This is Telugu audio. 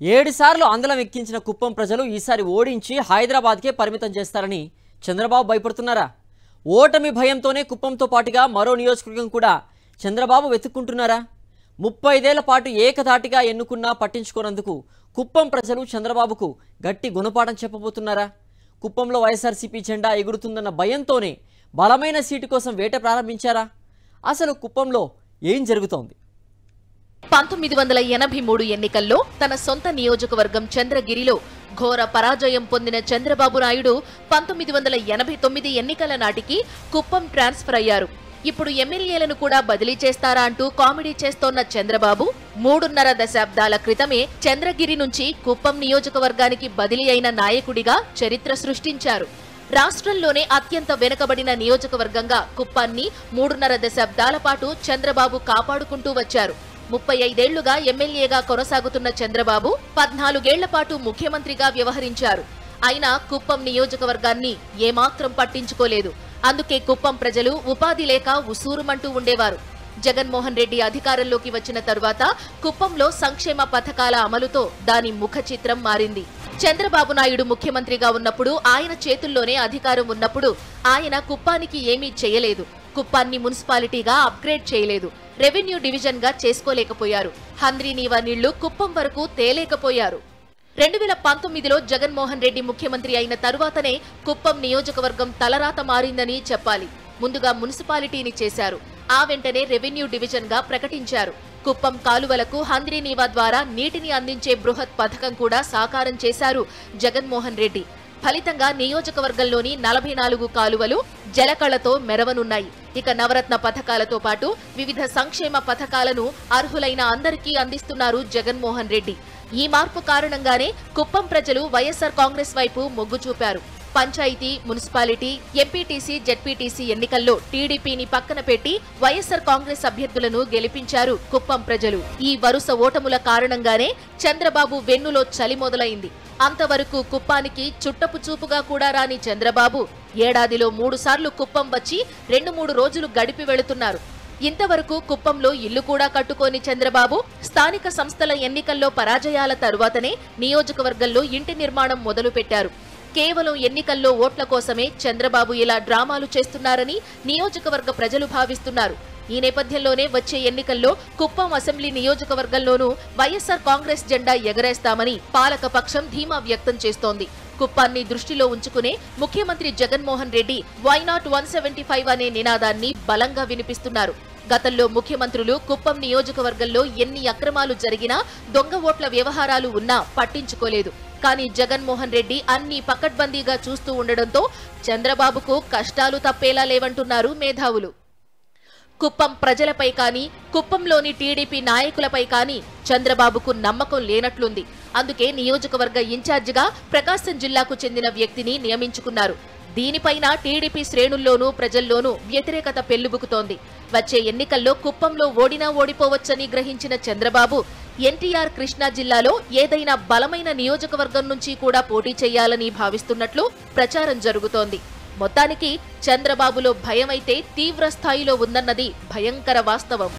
7 సార్లు ఆందోళన ఎక్కించిన కుప్పం ప్రజలు ఈసారి ఓడించి హైదరాబాద్కే పరిమితం చేస్తారని చంద్రబాబు భయపడుతున్నారా? ఓటమి భయంతోనే కుప్పంతో పాటుగా మరో నియోజకవర్గం కూడా చంద్రబాబు వెతుక్కుంటున్నారా? 35 ఏళ్ల పాటు ఏకధాటిగా ఎన్నుకున్నా పట్టించుకోనందుకు కుప్పం ప్రజలు చంద్రబాబుకు గట్టి గుణపాఠం చెప్పబోతున్నారా? కుప్పంలో వైఎస్ఆర్సీపీ జెండా ఎగురుతుందన్న భయంతోనే బలమైన సీటు కోసం వేట ప్రారంభించారా? అసలు కుప్పంలో ఏం జరుగుతోంది? 1983 ఎన్నికల్లో తన సొంత నియోజకవర్గం చంద్రగిరిలో ఘోర పరాజయం పొందిన చంద్రబాబు నాయుడు 1989 ఎన్నికల నాటికి కుప్పం ట్రాన్స్ఫర్ అయ్యారు. ఇప్పుడు ఎమ్మెల్యేలను కూడా బదిలీ చేస్తారా అంటూ కామెడీ చేస్తోన్న చంద్రబాబు 3.5 దశాబ్దాల క్రితమే చంద్రగిరి నుంచి కుప్పం నియోజకవర్గానికి బదిలీ అయిన నాయకుడిగా చరిత్ర సృష్టించారు. రాష్ట్రంలోనే అత్యంత వెనుకబడిన నియోజకవర్గంగా కుప్పాన్ని 3.5 దశాబ్దాల పాటు చంద్రబాబు కాపాడుకుంటూ వచ్చారు. 35 ఏళ్లుగా ఎమ్మెల్యేగా కొనసాగుతున్న చంద్రబాబు 14 ఏళ్ల పాటు ముఖ్యమంత్రిగా వ్యవహరించారు. అయినా కుప్పం నియోజకవర్గాన్ని ఏమాత్రం పట్టించుకోలేదు. అందుకే కుప్పం ప్రజలు ఉపాధి లేక ఉసూరుమంటూ ఉండేవారు. జగన్మోహన్ రెడ్డి అధికారంలోకి వచ్చిన తరువాత కుప్పంలో సంక్షేమ పథకాల అమలుతో దాని ముఖ చిత్రం మారింది. చంద్రబాబు నాయుడు ముఖ్యమంత్రిగా ఉన్నప్పుడు, ఆయన చేతుల్లోనే అధికారం ఉన్నప్పుడు ఆయన కుప్పానికి ఏమీ చేయలేదు. కుప్పాన్ని మున్సిపాలిటీగా అప్గ్రేడ్ చేయలేదు. రెవెన్యూ డివిజన్ గా చేసుకోలేకపోయారు. హంద్రీనీవా నీళ్లు కుప్పం వరకు తేలేకపోయారు. 2019లో జగన్మోహన్ రెడ్డి ముఖ్యమంత్రి అయిన తరువాతనే కుప్పం నియోజకవర్గం తలరాత మారిందని చెప్పాలి. ముందుగా మున్సిపాలిటీని చేశారు. ఆ వెంటనే రెవెన్యూ డివిజన్ గా ప్రకటించారు. కుప్పం కాలువలకు హంద్రీనీవా ద్వారా నీటిని అందించే బృహత్ పథకం కూడా సాకారం చేశారు జగన్మోహన్ రెడ్డి. ఫలితంగా నియోజకవర్గంలోని 44 కాలువలు జలకళతో మెరవనున్నాయి. ఇక నవరత్న పథకాలతో పాటు వివిధ సంక్షేమ పథకాలను అర్హులైన అందరికీ అందిస్తున్నారు జగన్మోహన్ రెడ్డి. ఈ మార్పు కారణంగానే కుప్పం ప్రజలు వైఎస్ఆర్ కాంగ్రెస్ వైపు మొగ్గు చూపారు. పంచాయతీ, మున్సిపాలిటీ, ఎంపీటీసీ, జెడ్పీటీసీ ఎన్నికల్లో టీడీపీని పక్కన పెట్టి వైఎస్ఆర్ కాంగ్రెస్ అభ్యర్థులను గెలిపించారు కుప్పం ప్రజలు. ఈ వరుస ఓటముల కారణంగానే చంద్రబాబు వెన్నులో చలి మొదలైంది. అంతవరకు కుప్పానికి చుట్టపు చూపుగా కూడా రాని చంద్రబాబు ఏడాదిలో 3 సార్లు కుప్పం వచ్చి 2-3 రోజులు గడిపి వెళుతున్నారు. ఇంతవరకు కుప్పంలో ఇల్లు కూడా కట్టుకోని చంద్రబాబు స్థానిక సంస్థల ఎన్నికల్లో పరాజయాల తరువాతనే నియోజకవర్గంలో ఇంటి నిర్మాణం మొదలుపెట్టారు. కేవలం ఎన్నికల్లో ఓట్ల కోసమే చంద్రబాబు ఇలా డ్రామాలు చేస్తున్నారని నియోజకవర్గ ప్రజలు భావిస్తున్నారు. ఈ నేపథ్యంలోనే వచ్చే ఎన్నికల్లో కుప్పం అసెంబ్లీ నియోజకవర్గంలోనూ వైఎస్ఆర్ కాంగ్రెస్ జెండా ఎగరేస్తామని పాలకపక్షం ధీమా వ్యక్తం చేస్తోంది. కుప్పాన్ని దృష్టిలో ఉంచుకునే ముఖ్యమంత్రి జగన్మోహన్ రెడ్డి వై నాట్ 175 అనే నినాదాన్ని బలంగా వినిపిస్తున్నారు. గతంలో ముఖ్యమంత్రులు కుప్పం నియోజకవర్గంలో ఎన్ని అక్రమాలు జరిగినా, దొంగ ఓట్ల వ్యవహారాలు ఉన్నా పట్టించుకోలేదు. కానీ జగన్మోహన్ రెడ్డి అన్ని పకడ్బందీగా చూస్తూ ఉండడంతో చంద్రబాబుకు కష్టాలు తప్పేలా లేవంటున్నారు మేధావులు. కుప్పం ప్రజలపై కానీ, కుప్పంలోని టీడీపీ నాయకులపై కానీ చంద్రబాబుకు నమ్మకం లేనట్లుంది. అందుకే నియోజకవర్గ ఇన్ఛార్జిగా ప్రకాశం జిల్లాకు చెందిన వ్యక్తిని నియమించుకున్నారు. దీనిపైన టీడీపీ శ్రేణుల్లోనూ ప్రజల్లోనూ వ్యతిరేకత పెల్లుబుకుతోంది. వచ్చే ఎన్నికల్లో కుప్పంలో ఓడినా ఓడిపోవచ్చని గ్రహించిన చంద్రబాబు ఎన్టీఆర్ కృష్ణా జిల్లాలో ఏదైనా బలమైన నియోజకవర్గం నుంచి కూడా పోటీ చేయాలని భావిస్తున్నట్లు ప్రచారం జరుగుతోంది. మొత్తానికి చంద్రబాబులో భయమైతే తీవ్ర స్థాయిలో ఉందన్నది భయంకర వాస్తవం.